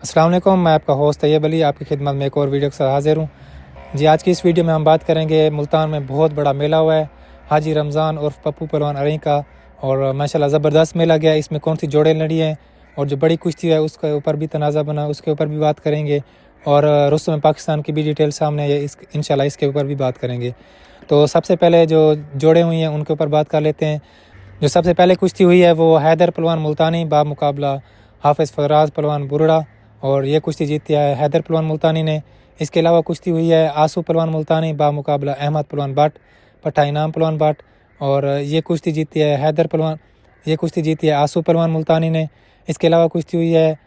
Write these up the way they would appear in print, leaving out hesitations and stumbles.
अस्सलाम वालेकुम, मैं आपका होस्ट तैयब अली आपकी खिदमत में एक और वीडियो के साथ हाज़िर हूँ। जी, आज की इस वीडियो में हम बात करेंगे मुल्तान में बहुत बड़ा मेला हुआ है, हाजी रमज़ान उर्फ़ पप्पू पहलवान अरई का। और माशाल्लाह ज़बरदस्त मेला गया। इसमें कौन सी जोड़ें लड़ी हैं और जो बड़ी कुश्ती है उसके ऊपर भी तनाज़ा बना, उसके ऊपर भी बात करेंगे। और रुस्तम पाकिस्तान की भी डिटेल सामने है, इंशाल्लाह इसके ऊपर भी बात करेंगे। तो सबसे पहले जो जोड़ें हुई हैं उनके ऊपर बात कर लेते हैं। जो सबसे पहले कुश्ती हुई है वो हैदर पहलवान मुल्तानी मुकाबला हाफिज़ फराज पहलवान बुरड़ा, और ये कुश्ती जीती है हैदर पहलवान मुल्तानी ने। इसके अलावा कुश्ती हुई है आसू पहलवान मुल्तानी मुकाबला अहमद पहलवान भट्ट पट्टा इनाम पहलवान भट्ट, और ये कुश्ती जीती है ये कुश्ती जीती है आसू पहलवान मुल्तानी ने। इसके अलावा कुश्ती हुई है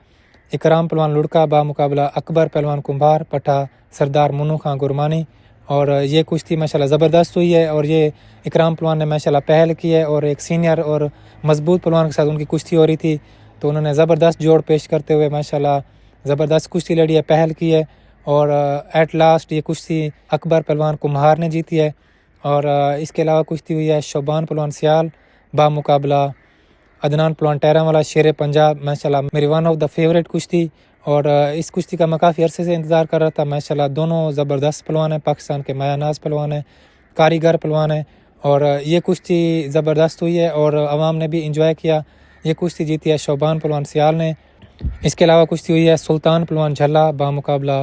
इकराम पहलवान लुड़का मुकाबला अकबर पहलवान कुम्भार पट्टा सरदार मुन्नू खां गुरमानी, और ये कुश्ती माशाल्लाह ज़बरदस्त हुई है। और ये इकराम पहलवान ने माशाल्लाह पहल की है और एक सीनियर और मजबूत पहलवान के साथ उनकी कुश्ती हो रही थी, तो उन्होंने ज़बरदस्त जोड़ पेश करते हुए माशाल्लाह ज़बरदस्त कुश्ती लड़ी है, पहल की है। और एट लास्ट ये कुश्ती अकबर पहलवान कुम्हार ने जीती है। और इसके अलावा कुश्ती हुई है शोबान पहलवान सियाल मुकाबला अदनान पहलवान टहरा वाला शेर पंजाब। माशाल्लाह मेरी वन ऑफ द फेवरेट कुश्ती, और इस कुश्ती का मैं काफ़ी अरसे से इंतज़ार कर रहा था। माशाल्लाह दोनों ज़बरदस्त पहलवान हैं, पाकिस्तान के मायानाज पहलवान हैं, कारीगर पहलवान हैं। और ये कुश्ती ज़बरदस्त हुई है और आवाम ने भी इंजॉय किया। ये कुश्ती जीती है शोबान पहलवान सियाल ने। इसके अलावा कुश्ती हुई है सुल्तान पहलवान झल्ला मुकाबला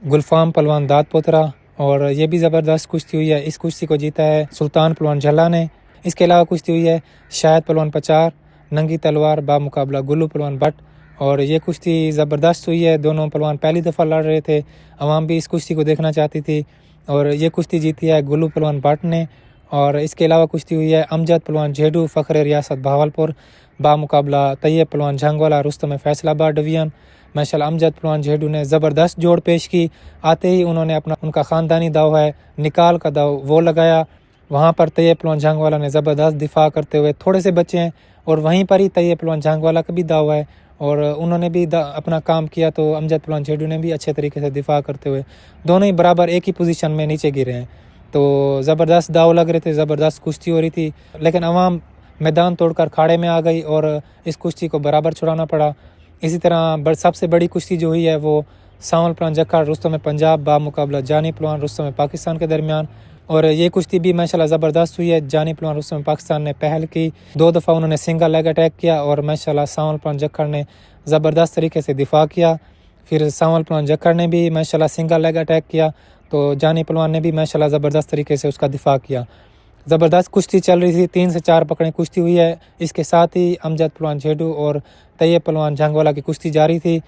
गुलफाम पहलवान दाद पोतरा, और ये भी ज़बरदस्त कुश्ती हुई है। इस कुश्ती को जीता है सुल्तान पहलवान झल्ला ने। इसके अलावा कुश्ती हुई है शायद पहलवान पचार नंगी तलवार मुकाबला गुल्लू पहलवान भट्ट, और ये कुश्ती ज़बरदस्त हुई है। दोनों पहलवान पहली दफ़ा लड़ रहे थे, आवाम भी इस कुश्ती को देखना चाहती थी, और ये कुश्ती जीती है गुल्लू पहलवान भट्ट ने। और इसके अलावा कुश्ती हुई है अमजद पहलवान जेडू फ़ख्र रियासत बहावलपुर मुकाबला तैयब पहलवान झंगवाला रुस्तम फैसलाबाद डिवीज़न। माशाल्लाह अमजद पहलवान जेडू ने ज़बरदस्त जोड़ पेश की। आते ही उन्होंने उनका ख़ानदानी दाव है निकाल का दाव वो लगाया। वहाँ पर तैयब पहलवान झंगवाला ने ज़बरदस्त दिफा करते हुए थोड़े से बचे हैं, और वहीं पर ही तैयब पहलवान झंगवाला का भी दाव है और उन्होंने भी अपना काम किया। तो अमजद पहलवान जेडू ने भी अच्छे तरीके से दिफा करते हुए दोनों ही बराबर एक ही पोजीशन में नीचे गिरे हैं। तो ज़बरदस्त दाव लग रहे थे, ज़बरदस्त कुश्ती हो रही थी, लेकिन अवाम मैदान तोड़कर खाड़े में आ गई और इस कुश्ती को बराबर छुड़ाना पड़ा। इसी तरह सबसे बड़ी कुश्ती जो हुई है वो सावल पहलवान जक्खड़ रुस्तम पंजाब मुकाबला जानी पहलवान रुस्तम पाकिस्तान के दरमियान, और ये कुश्ती भी माशाल्लाह ज़बरदस्त हुई है। जानी पहलवान रुस्तम पाकिस्तान ने पहल की, 2 दफ़ा उन्होंने सिंगल लेग अटैक किया, और माशाल्लाह सावल पहलवान जक्खड़ ने ज़बरदस्त तरीके से दिफा किया। फिर सावल पहलवान जक्खड़ ने भी माशाल्लाह सिंगल लेग अटैक किया, तो जानी पहलवान ने भी माशाल्लाह ज़बरदस्त तरीके से उसका दिफा किया। ज़बरदस्त कुश्ती चल रही थी, 3 से 4 पकड़ें कुश्ती हुई है। इसके साथ ही अमजद पहलवान जेडू और तैयब पहलवान झंगवाला की कुश्ती जारी थी।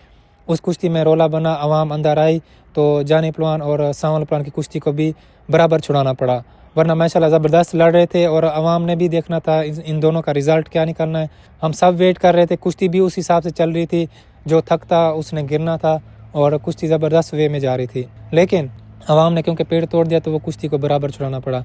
उस कुश्ती में रोला बना, आवाम अंदर आई, तो जानी पहलवान और सावल पहलवान की कुश्ती को भी बराबर छुड़ाना पड़ा, वरना माशाल्लाह ज़बरदस्त लड़ रहे थे और आवाम ने भी देखना था इन दोनों का रिज़ल्ट क्या निकलना है। हम सब वेट कर रहे थे, कुश्ती भी उस हिसाब से चल रही थी, जो थकता उसने गिरना था, और कुश्ती ज़बरदस्त वे में जा रही थी। लेकिन आवाम ने क्योंकि पेड़ तोड़ दिया तो वो कुश्ती को बराबर छुड़ाना पड़ा।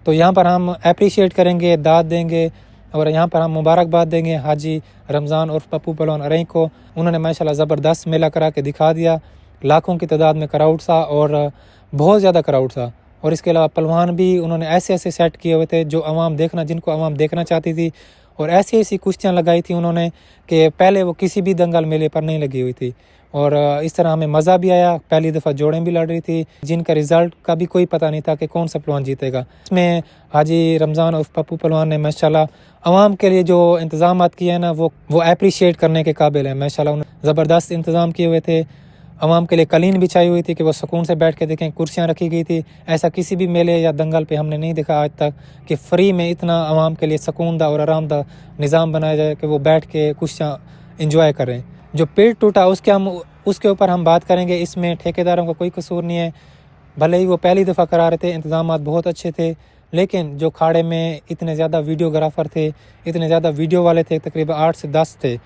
तो यहाँ पर हम अप्रिशिएट करेंगे, दाद देंगे, और यहाँ पर हम मुबारकबाद देंगे हाजी रमज़ान उर्फ़ पप्पू पहलवान अरई को। उन्होंने माशाल्लाह ज़बरदस्त मेला करा के दिखा दिया। लाखों की तादाद में क्राउड था और बहुत ज़्यादा क्राउड था। और इसके अलावा पहलवान भी उन्होंने ऐसे ऐसे सेट किए हुए थे जिनको आवाम देखना चाहती थी, और ऐसी ऐसी कुश्तियाँ लगाई थी उन्होंने कि पहले वो किसी भी दंगल मेले पर नहीं लगी हुई थी। और इस तरह हमें मज़ा भी आया। पहली दफ़ा जोड़ें भी लड़ रही थी जिनका रिज़ल्ट का भी कोई पता नहीं था कि कौन सा पहलवान जीतेगा। इसमें हाजी रमज़ान उर्फ़ पप्पू पहलवान ने माशाल्लाह आवाम के लिए जो इंतज़ामात किए हैं ना वो अप्रिशिएट करने के काबिल है। माशाल्लाह उन्होंने ज़बरदस्त इंतज़ाम किए हुए थे। आवाम के लिए कालीन बिछाई हुई थी कि वो सुकून से बैठ के देखें, कुर्सियाँ रखी गई थी। ऐसा किसी भी मेले या दंगल पे हमने नहीं देखा आज तक कि फ़्री में इतना आवाम के लिए सुकूनदा और आरामदा निज़ाम बनाया जाए कि वो बैठ के कुर्सियाँ इंजॉय करें। जो पेट टूटा उसके ऊपर हम बात करेंगे। इसमें ठेकेदारों का कोई कसूर नहीं है, भले ही वो पहली दफ़ा करा रहे थे, इंतज़ामात बहुत अच्छे थे, लेकिन जो खाड़े में इतने ज़्यादा वीडियोग्राफ़र थे, इतने ज़्यादा वीडियो वाले थे, तकरीबन 8 से 10 थे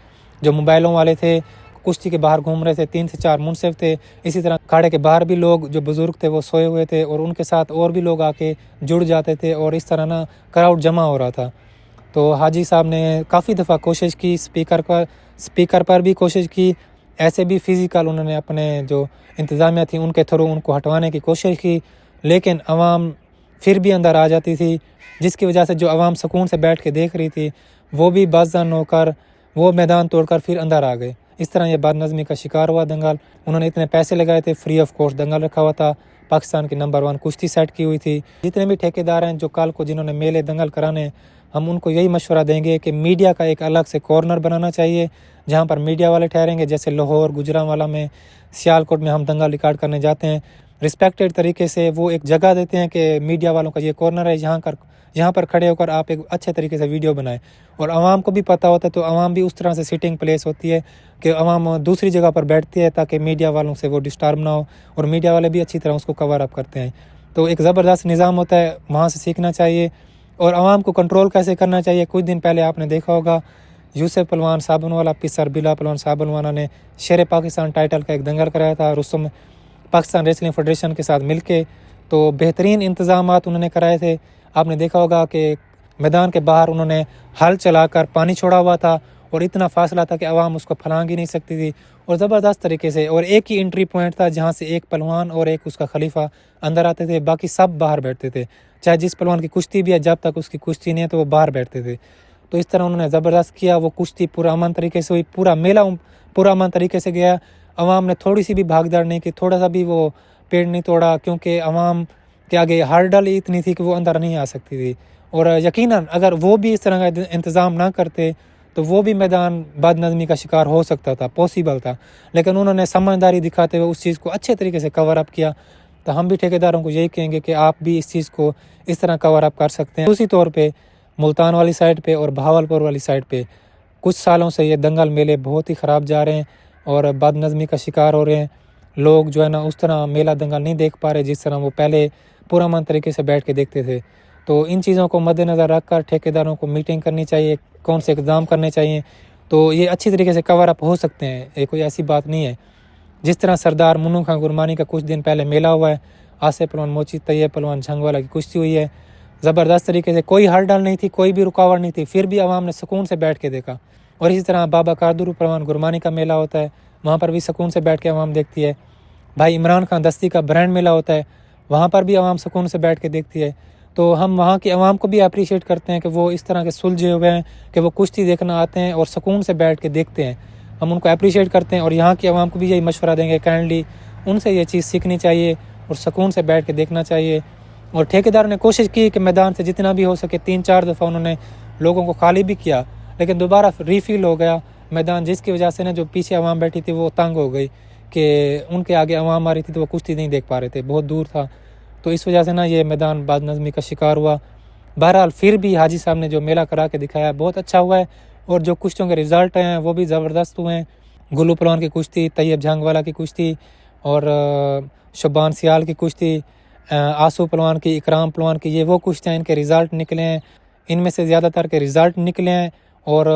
जो मोबाइलों वाले थे, कुश्ती के बाहर घूम रहे थे, 3 से 4 मुनसिफ थे। इसी तरह खाड़े के बाहर भी लोग जो बुज़ुर्ग थे वो सोए हुए थे, और उनके साथ और भी लोग आके जुड़ जाते थे, और इस तरह ना क्राउड जमा हो रहा था। तो हाजी साहब ने काफ़ी दफ़ा कोशिश की, स्पीकर पर भी कोशिश की, ऐसे भी फ़िज़िकल उन्होंने अपने जो इंतज़ामिया थी उनके थ्रू उनको हटवाने की कोशिश की, लेकिन आवाम फिर भी अंदर आ जाती थी, जिसकी वजह से जो आवाम सुकून से बैठ के देख रही थी वो भी बाज़ान होकर वो मैदान तोड़कर फिर अंदर आ गए। इस तरह ये बदनज़मी का शिकार हुआ दंगल। उन्होंने इतने पैसे लगाए थे, फ्री ऑफ कॉस्ट दंगल रखा हुआ था, पाकिस्तान की नंबर 1 कुश्ती सेट की हुई थी। जितने भी ठेकेदार हैं जो कल को जिन्होंने मेले दंगल कराने, हम उनको यही मशवरा देंगे कि मीडिया का एक अलग से कॉर्नर बनाना चाहिए जहाँ पर मीडिया वाले ठहरेंगे। जैसे लाहौर, गुजरांवाला में, सियालकोट में हम दंगल रिकॉर्ड करने जाते हैं, रिस्पेक्टेड तरीके से वो एक जगह देते हैं कि मीडिया वालों का ये कॉर्नर है, यहाँ पर खड़े होकर आप एक अच्छे तरीके से वीडियो बनाएं। और आवाम को भी पता होता है, तो आवाम भी उस तरह से सिटिंग प्लेस होती है कि आवाम दूसरी जगह पर बैठती है ताकि मीडिया वालों से वो डिस्टर्ब ना हो, और मीडिया वाले भी अच्छी तरह उसको कवर अप करते हैं। तो एक ज़बरदस्त निज़ाम होता है, वहाँ से सीखना चाहिए। और आवाम को कंट्रोल कैसे करना चाहिए, कुछ दिन पहले आपने देखा होगा यूसुफ पहलवान साबुनवाला, पिसर बिला पहलवान साबुनवाला ने शेर पाकिस्तान टाइटल का एक दंगल कराया था रुस्तम पाकिस्तान रेसलिंग फेडरेशन के साथ मिलके। तो बेहतरीन इंतज़ामात उन्होंने कराए थे। आपने देखा होगा कि मैदान के बाहर उन्होंने हल चलाकर पानी छोड़ा हुआ था और इतना फासला था कि आवाम उसको फलांग ही नहीं सकती थी, और ज़बरदस्त तरीके से। और एक ही एंट्री पॉइंट था जहाँ से एक पहलवान और एक उसका खलीफा अंदर आते थे, बाकी सब बाहर बैठते थे। चाहे जिस पहलवान की कुश्ती भी है, जब तक उसकी कुश्ती नहीं है तो वो बाहर बैठते थे। तो इस तरह उन्होंने ज़बरदस्त किया। वो कुश्ती पूरा अमन तरीके से हुई, पूरा मेला पूरा अमन तरीके से गया। अवाम ने थोड़ी सी भी भागदौड़ नहीं की, थोड़ा सा भी वो पेड़ नहीं तोड़ा, क्योंकि अवाम के आगे हर्डल इतनी थी कि वो अंदर नहीं आ सकती थी। और यकीनन अगर वो भी इस तरह का इंतज़ाम ना करते तो वो भी मैदान बदनज़मी का शिकार हो सकता था, पॉसिबल था। लेकिन उन्होंने समझदारी दिखाते हुए उस चीज़ को अच्छे तरीके से कवर अप किया। तो हम भी ठेकेदारों को यही कहेंगे कि आप भी इस चीज़ को इस तरह कवर अप कर सकते हैं। दूसरी तौर पे मुल्तान वाली साइड पे और बहावलपुर वाली साइड पे कुछ सालों से ये दंगल मेले बहुत ही ख़राब जा रहे हैं और बदनज़मी का शिकार हो रहे हैं। लोग जो है ना उस तरह मेला दंगल नहीं देख पा रहे जिस तरह वो पहले पुरअमन तरीके से बैठ के देखते थे। तो इन चीज़ों को मद्देनज़र रख कर ठेकेदारों को मीटिंग करनी चाहिए, कौन से इक़दाम करने चाहिए, तो ये अच्छी तरीके से कवर अप हो सकते हैं। ये कोई ऐसी बात नहीं है। जिस तरह सरदार मुन्नू खां गुरमानी का कुछ दिन पहले मेला हुआ है, आसिफ पहलवान मोची, तैयब पहलवान झंगवाला की कुश्ती हुई है, ज़बरदस्त तरीके से, कोई हड़बड़ नहीं थी, कोई भी रुकावट नहीं थी, फिर भी आवाम ने सुकून से बैठ के देखा। और इसी तरह बाबा कारदुरू पहलवान गुरमानी का मेला होता है, वहाँ पर भी सुकून से बैठ के आवाम देखती है। भाई इमरान खान दस्ती का ब्रांड मेला होता है, वहाँ पर भी आवाम सुकून से बैठ के देखती है। तो हम वहाँ की आवाम को भी अप्रिशिएट करते हैं कि वो इस तरह के सुलझे हुए हैं कि वो कुश्ती देखना आते हैं और सुकून से बैठ के देखते हैं। हम उनको अप्रिशिएट करते हैं और यहाँ की आवाम को भी यही मशवरा देंगे, काइंडली उनसे ये चीज़ सीखनी चाहिए और सुकून से बैठ के देखना चाहिए। और ठेकेदार ने कोशिश की कि मैदान से जितना भी हो सके 3-4 दफ़ा उन्होंने लोगों को खाली भी किया, लेकिन दोबारा रीफिल हो गया मैदान, जिसकी वजह से ना जो पीछे आवाम बैठी थी वो तंग हो गई कि उनके आगे आवाम आ रही थी तो वो कुश्ती नहीं देख पा रहे थे, बहुत दूर था। तो इस वजह से ना ये मैदान बदनज़मी का शिकार हुआ। बहरहाल फिर भी हाजी साहब ने जो मेला करा के दिखाया बहुत अच्छा हुआ है और जो कुश्तियों के रिज़ल्ट हैं वो भी ज़बरदस्त हुए हैं। गुल्लू पहलवान की कुश्ती, तैयब झंगवाला की कुश्ती और शबान सियाल की कुश्ती, आंसू पहलवान की, इकराम पहलवान की, ये वो कुश्तियाँ इनके रिज़ल्ट निकले हैं। इनमें से ज़्यादातर के रिज़ल्ट निकले हैं और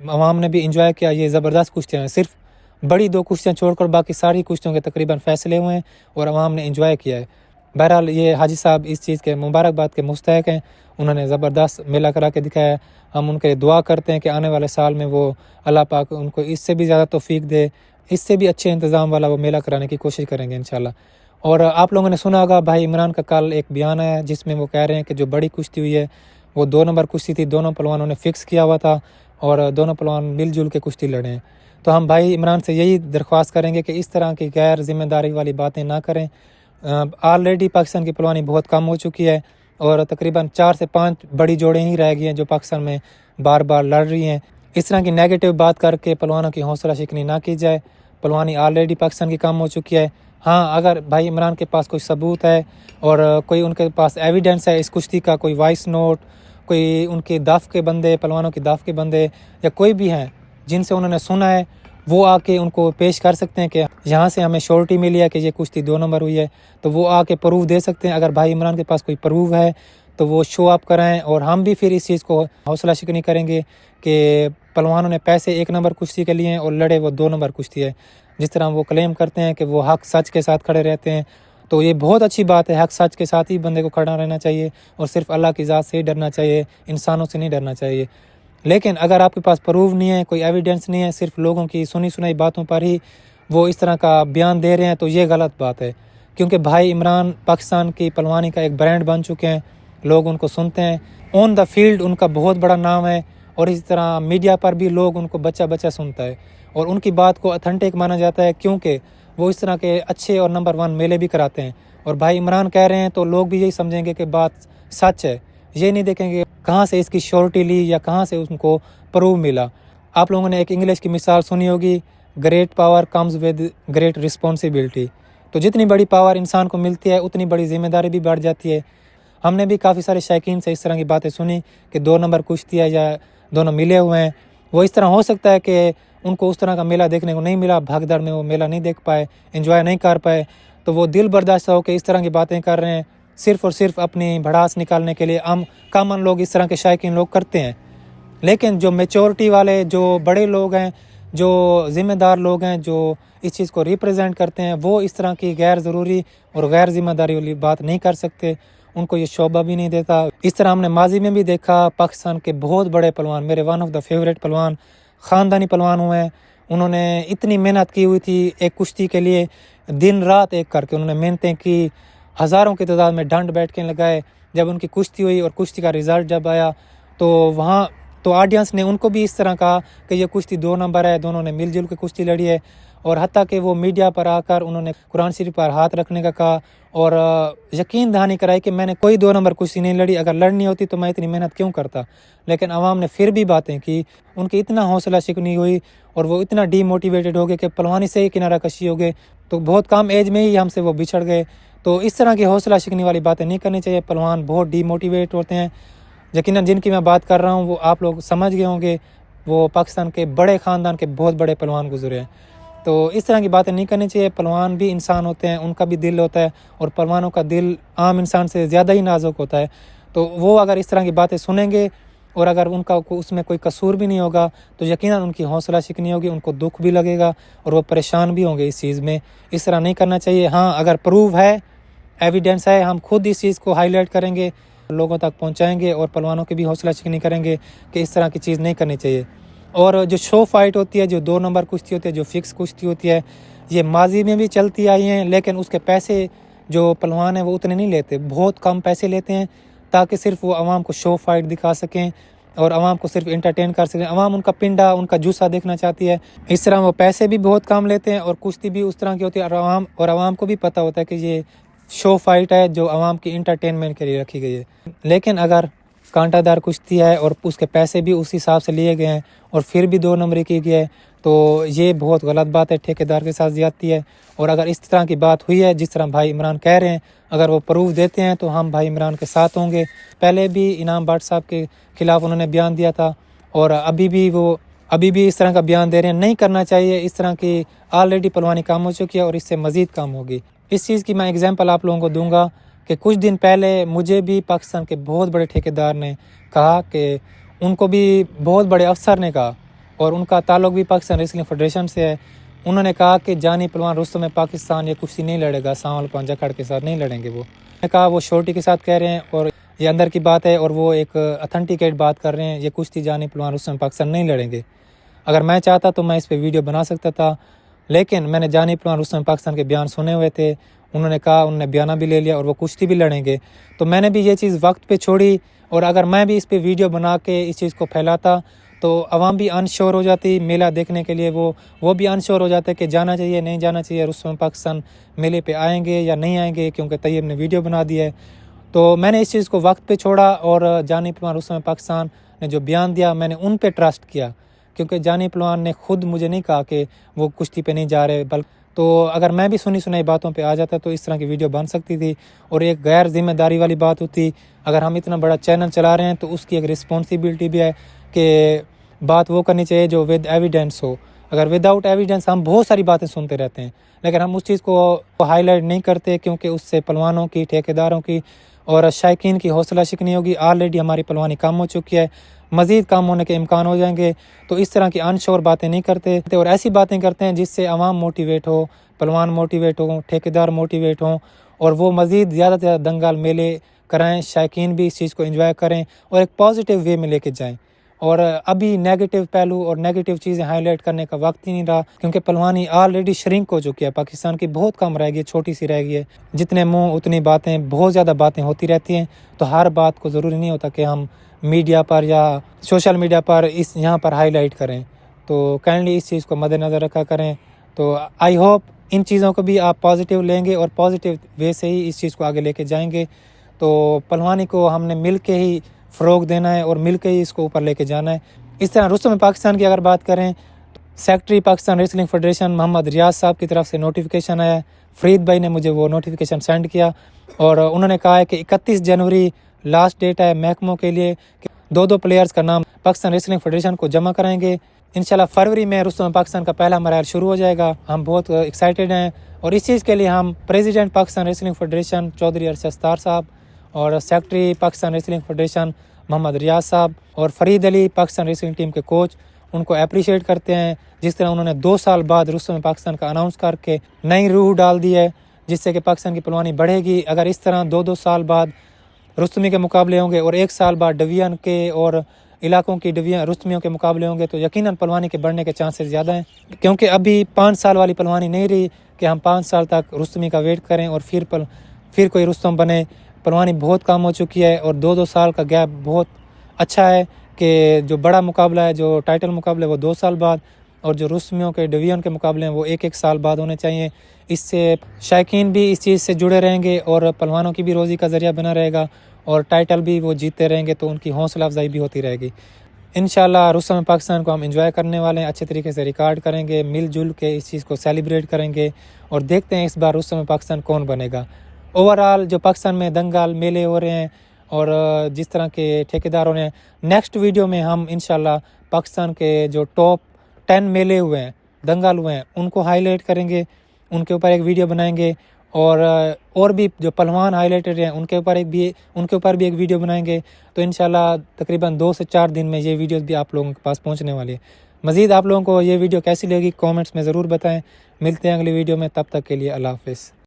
आवाम ने भी इंजॉय किया। ये ज़बरदस्त कुश्तियाँ हैं, सिर्फ बड़ी 2 कुश्तियाँ छोड़कर बाकी सारी कुश्तियों के तकरीबन फ़ैसले हुए हैं और आवाम ने इंजॉय किया है। बहरहाल ये हाजी साहब इस चीज़ के मुबारकबाद के मुस्तहक हैं, उन्होंने ज़बरदस्त मेला करा के दिखाया है। हम उनके दुआ करते हैं कि आने वाले साल में वो अल्लाह पाक उनको इससे भी ज़्यादा तौफीक दे, इससे भी अच्छे इंतज़ाम वाला वो मेला कराने की कोशिश करेंगे इंशाल्लाह। और आप लोगों ने सुना होगा भाई इमरान का कल एक बयान आया जिसमें वो कह रहे हैं कि जो बड़ी कुश्ती हुई है वो 2 नंबर कुश्ती थी, दोनों पहलवानों ने फ़िक्स किया हुआ था और दोनों पहलवान मिलजुल के कुश्ती लड़े हैं। तो हम भाई इमरान से यही दरख्वास्त करेंगे कि इस तरह की गैर ज़िम्मेदारी वाली बातें ना करें। ऑलरेडी पाकिस्तान की पहलवानी बहुत कम हो चुकी है और तकरीबन 4 से 5 बड़ी जोड़ें ही रह गई हैं जो पाकिस्तान में बार बार लड़ रही हैं। इस तरह की नेगेटिव बात करके पहलवानों की हौसला शिकनी ना की जाए। पहलवानी ऑलरेडी पाकिस्तान की कम हो चुकी है। हाँ, अगर भाई इमरान के पास कोई सबूत है और कोई उनके पास एविडेंस है इस कुश्ती का, कोई वॉइस नोट, कोई उनके दफ़ के बंदे, पहलवानों की दफ़ के बंदे या कोई भी हैं जिनसे उन्होंने सुना है, वो आके उनको पेश कर सकते हैं कि यहाँ से हमें श्योरिटी मिली है कि ये कुश्ती 2 नंबर हुई है, तो वो आके प्रूफ दे सकते हैं। अगर भाई इमरान के पास कोई प्रूफ है तो वो शो अप कराएं और हम भी फिर इस चीज़ को हौसला शिकनी करेंगे कि पहलवानों ने पैसे 1 नंबर कुश्ती के लिए हैं और लड़े वो 2 नंबर कुश्ती है। जिस तरह वो क्लेम करते हैं कि वो हक सच के साथ खड़े रहते हैं, तो ये बहुत अच्छी बात है। हक सच के साथ ही बंदे को खड़ा रहना चाहिए और सिर्फ अल्लाह की ज़ात से ही डरना चाहिए, इंसानों से नहीं डरना चाहिए। लेकिन अगर आपके पास प्रूफ नहीं है, कोई एविडेंस नहीं है, सिर्फ लोगों की सुनी सुनाई बातों पर ही वो इस तरह का बयान दे रहे हैं, तो ये गलत बात है। क्योंकि भाई इमरान पाकिस्तान की पहलवानी का एक ब्रांड बन चुके हैं, लोग उनको सुनते हैं, ऑन द फील्ड उनका बहुत बड़ा नाम है और इसी तरह मीडिया पर भी लोग उनको बच्चा बच्चा सुनता है। और उनकी बात को ऑथेंटिक माना जाता है, क्योंकि वो इस तरह के अच्छे और नंबर 1 मेले भी कराते हैं। और भाई इमरान कह रहे हैं तो लोग भी यही समझेंगे कि बात सच है, ये नहीं देखेंगे कहाँ से इसकी श्योरिटी ली या कहाँ से उनको प्रूव मिला। आप लोगों ने एक इंग्लिश की मिसाल सुनी होगी, great power comes with great responsibility. तो जितनी बड़ी पावर इंसान को मिलती है उतनी बड़ी जिम्मेदारी भी बढ़ जाती है। हमने भी काफ़ी सारे शायकीन से इस तरह की बातें सुनी कि 2 नंबर कुश्ती है या दोनों मिले हुए हैं। वो इस तरह हो सकता है कि उनको उस तरह का मेला देखने को नहीं मिला, भागदौड़ में वो मेला नहीं देख पाए, एंजॉय नहीं कर पाए, तो वो दिल बर्दाश्त होकर इस तरह की बातें कर रहे हैं, सिर्फ़ और सिर्फ अपनी भड़ास निकालने के लिए। आम कॉमन लोग इस तरह के शायकीन लोग करते हैं। लेकिन जो मैच्योरिटी वाले, जो बड़े लोग हैं, जो ज़िम्मेदार लोग हैं, जो इस चीज़ को रिप्रेजेंट करते हैं, वो इस तरह की गैर ज़रूरी और गैर ज़िम्मेदारी वाली बात नहीं कर सकते, उनको ये शोभा भी नहीं देता। इस तरह हमने माजी में भी देखा, पाकिस्तान के बहुत बड़े पहलवान, मेरे वन ऑफ द फेवरेट पहलवान, ख़ानदानी पहलवान हुए हैं, उन्होंने इतनी मेहनत की हुई थी एक कुश्ती के लिए, दिन रात एक करके उन्होंने मेहनतें की, हज़ारों की तादाद में डंड बैठकें लगाए। जब उनकी कुश्ती हुई और कुश्ती का रिज़ल्ट जब आया तो वहाँ तो ऑडियंस ने उनको भी इस तरह कहा कि ये कुश्ती 2 नंबर है, दोनों ने मिलजुल के कुश्ती लड़ी है। और हत्ता कि वो मीडिया पर आकर उन्होंने कुरान शरीफ पर हाथ रखने का कहा और यकीन दहानी कराई कि मैंने कोई 2 नंबर कुश्ती नहीं लड़ी, अगर लड़नी होती तो मैं इतनी मेहनत क्यों करता। लेकिन आवाम ने फिर भी बातें की, उनकी इतना हौसला शिकनी हुई और वो इतना डीमोटिवेटेड हो गए कि पहलवानी से ही किनारा कशी हो गए, तो बहुत कम एज में ही हमसे वो बिछड़ गए। तो इस तरह की हौसला शिकनी वाली बातें नहीं करनी चाहिए। पहलवान बहुत डीमोटिवेट होते हैं। यकीनन जिनकी मैं बात कर रहा हूँ वो आप लोग समझ गए होंगे, वो पाकिस्तान के बड़े ख़ानदान के बहुत बड़े पहलवान गुजरे हैं। तो इस तरह की बातें नहीं करनी चाहिए। पहलवान भी इंसान होते हैं, उनका भी दिल होता है और पहलवानों का दिल आम इंसान से ज़्यादा ही नाजुक होता है। तो वो अगर इस तरह की बातें सुनेंगे और अगर उनका उसमें कोई कसूर भी नहीं होगा तो यकीनन उनकी हौसला शिकनी होगी, उनको दुख भी लगेगा और वो परेशान भी होंगे इस चीज़ में। इस तरह नहीं करना चाहिए। हाँ, अगर प्रूव है, एविडेंस है, हम खुद इस चीज़ को हाईलाइट करेंगे, लोगों तक पहुंचाएंगे और पहलवानों की भी हौसला शिकनी करेंगे कि इस तरह की चीज़ नहीं करनी चाहिए। और जो शो फाइट होती है, जो 2 नंबर कुश्ती होती है, जो फिक्स कुश्ती होती है, ये माजी में भी चलती आई हैं, लेकिन उसके पैसे जो पहलवान हैं वो उतने नहीं लेते, बहुत कम पैसे लेते हैं ताकि सिर्फ वो आवाम को शो फाइट दिखा सकें और आवाम को सिर्फ एंटरटेन कर सकें। आवाम उनका पिंडा, उनका जूसा देखना चाहती है। इस तरह वो पैसे भी बहुत कम लेते हैं और कुश्ती भी उस तरह की होती है और आवाम को भी पता होता है कि ये शो फाइट है जो आवाम की इंटरटेनमेंट के लिए रखी गई है। लेकिन अगर कांटादार कुश्ती है और उसके पैसे भी उस हिसाब से लिए गए हैं और फिर भी 2 नंबरी की गई है तो ये बहुत गलत बात है, ठेकेदार के साथ ज़्यादती है। और अगर इस तरह की बात हुई है जिस तरह भाई इमरान कह रहे हैं, अगर वो प्रूफ देते हैं तो हम भाई इमरान के साथ होंगे। पहले भी इनाम भट्ट साहब के ख़िलाफ़ उन्होंने बयान दिया था और अभी भी इस तरह का बयान दे रहे हैं। नहीं करना चाहिए इस तरह की, ऑलरेडी पहलवानी काम हो चुकी है और इससे मज़ीद काम होगी। इस चीज़ की मैं एग्जांपल आप लोगों को दूंगा कि कुछ दिन पहले मुझे भी पाकिस्तान के बहुत बड़े ठेकेदार ने कहा कि उनको भी बहुत बड़े अफसर ने कहा और उनका ताल्लुक भी पाकिस्तान रेसलिंग फेडरेशन से है। उन्होंने कहा कि जानी पहलवान रुस्तम में पाकिस्तान ये कुश्ती नहीं लड़ेगा, सांवल पांजा खड़ के साथ नहीं लड़ेंगे। वो ने कहा वो शोर्टी के साथ कह रहे हैं और ये अंदर की बात है और वो एक अथेंटिकेट बात कर रहे हैं, ये कुश्ती जानी पहलवान रुस्तम में पाकिस्तान नहीं लड़ेंगे। अगर मैं चाहता तो मैं इस पर वीडियो बना सकता था, लेकिन मैंने जानी पहलवान रुस्तम पाकिस्तान के बयान सुने हुए थे। उन्होंने कहा, उन्होंने बयाना भी ले लिया और वो कुश्ती भी लड़ेंगे, तो मैंने भी ये चीज़ वक्त पे छोड़ी। और अगर मैं भी इस पे वीडियो बना के इस चीज़ को फैलाता तो अवाम भी अनश्योर हो जाती मेला देखने के लिए, वो भी अनश्योर हो जाते कि जाना चाहिए नहीं जाना चाहिए, रुस्तम पाकिस्तान मेले पे आएंगे या नहीं आएंगे, क्योंकि तैयब ने वीडियो बना दी है। तो मैंने इस चीज़ को वक्त पे छोड़ा और जानी पहलवान रुस्तम पाकिस्तान ने जो बयान दिया मैंने उन पे ट्रस्ट किया, क्योंकि जानी पहलवान ने खुद मुझे नहीं कहा कि वो कुश्ती पे नहीं जा रहे। तो अगर मैं भी सुनी सुनाई बातों पे आ जाता तो इस तरह की वीडियो बन सकती थी और एक गैर जिम्मेदारी वाली बात होती। अगर हम इतना बड़ा चैनल चला रहे हैं तो उसकी एक रिस्पॉन्सिबिलिटी भी है कि बात वो करनी चाहिए जो विद एविडेंस हो। अगर विदाउट एविडेंस हम बहुत सारी बातें सुनते रहते हैं, लेकिन हम उस चीज़ को हाईलाइट नहीं करते, क्योंकि उससे पहलवानों की, ठेकेदारों की और शायकीन की हौसला शिकनी होगी। ऑलरेडी हमारी पहलवानी कम हो चुकी है, मज़ीद कम होने के इम्कान हो जाएंगे। तो इस तरह की अनश्योर बातें नहीं करते और ऐसी बातें करते हैं जिससे आवाम मोटिवेट हो, पहलवान मोटिवेट हो, ठेकेदार मोटिवेट हों और वो मज़ीद ज़्यादा से ज़्यादा दंगाल मेले कराएं, शायकीन भी इस चीज़ को एंजॉय करें और एक पॉजिटिव वे में लेके जाएं। और अभी नेगेटिव पहलू और नेगेटिव चीज़ें हाईलाइट करने का वक्त ही नहीं रहा, क्योंकि पहलवानी ऑलरेडी श्रिंक हो चुकी है, पाकिस्तान की बहुत कम रह गई है, छोटी सी रह गई है। जितने मुंह उतनी बातें, बहुत ज़्यादा बातें होती रहती हैं। तो हर बात को ज़रूरी नहीं होता कि हम मीडिया पर या सोशल मीडिया पर यहाँ पर हाईलाइट करें। तो काइंडली इस चीज़ को मद्देनज़र रखा करें। तो आई होप इन चीज़ों को भी आप पॉजिटिव लेंगे और पॉजिटिव वे से ही इस चीज़ को आगे लेके जाएंगे। तो पहलवानी को हमने मिल के ही फ़रोग देना है और मिल के ही इसको ऊपर लेके जाना है। इस तरह रुस्तम पाकिस्तान की अगर बात करें, secretary Pakistan wrestling federation Mohammad Riaz साहब की तरफ से नोटिफिकेशन आया है। फरीद भाई ने मुझे वो नोटिफिकेशन सेंड किया और उन्होंने कहा है कि 31 जनवरी लास्ट डेट है महकमों के लिए कि 2 प्लेयर्स का नाम पाकिस्तान रेसलिंग फेडरेशन को जमा कराएंगे। इंशाल्लाह फरवरी में रुस्तम पाकिस्तान का पहला मरहल शुरू हो जाएगा। हम बहुत एक्साइटेड हैं और इस चीज़ के लिए हम president Pakistan wrestling federation Chaudhry Arshad Sattar साहब और secretary Pakistan wrestling federation Mohammad Riaz साहब और फरीद अली पाकिस्तान रेसलिंग टीम के कोच, उनको अप्रिशिएट करते हैं जिस तरह उन्होंने 2 साल बाद रुस्तम पाकिस्तान का अनाउंस करके नई रूह डाल दी है, जिससे कि पाकिस्तान की पहलवानी बढ़ेगी। अगर इस तरह 2-2 साल बाद रुस्तमी के मुकाबले होंगे और 1 साल बाद डिवीज़न के और इलाकों की डिवीज़न रुस्तमियों के मुकाबले होंगे तो यकीनन पहलवानी के बढ़ने के चांसेस ज़्यादा हैं, क्योंकि अभी 5 साल वाली पहलवानी नहीं रही कि हम 5 साल तक रुस्तमी का वेट करें और फिर कोई रुस्तम बने। पहलवानी बहुत कम हो चुकी है और 2-2 साल का गैप बहुत अच्छा है कि जो बड़ा मुकाबला है, जो टाइटल मुकाबले वो 2 साल बाद और जो रुस्तमियों के डिवीज़न के मुकाबले हैं वो 1-1 साल बाद होने चाहिए। इससे शायकीन भी इस चीज़ से जुड़े रहेंगे और पहलवानों की भी रोज़ी का ज़रिया बना रहेगा और टाइटल भी वो जीतते रहेंगे तो उनकी हौसला अफजाई भी होती रहेगी। इंशाल्लाह रुस्तम पाकिस्तान को हम एंजॉय करने वाले हैं, अच्छे तरीके से रिकॉर्ड करेंगे, मिलजुल के इस चीज़ को सेलिब्रेट करेंगे और देखते हैं इस बार रुस्तम पाकिस्तान कौन बनेगा। ओवरऑल जो पाकिस्तान में दंगल मेले हो रहे हैं और जिस तरह के ठेकेदार हो रहे हैं, नेक्स्ट वीडियो में हम इंशाल्लाह पाकिस्तान के जो टॉप 10 मेले हुए हैं, दंगल हुए हैं, उनको हाईलाइट करेंगे, उनके ऊपर एक वीडियो बनाएंगे और भी जो पहलवान हाईलाइटेड हैं उनके ऊपर भी एक वीडियो बनाएंगे। तो इंशाल्लाह तकरीबन 2 से 4 दिन में ये वीडियोस भी आप लोगों के पास पहुंचने वाली है। मज़ीद आप लोगों को ये वीडियो कैसी लगी कमेंट्स में ज़रूर बताएं। मिलते हैं अगली वीडियो में, तब तक के लिए अल्लाह हाफ़िज़।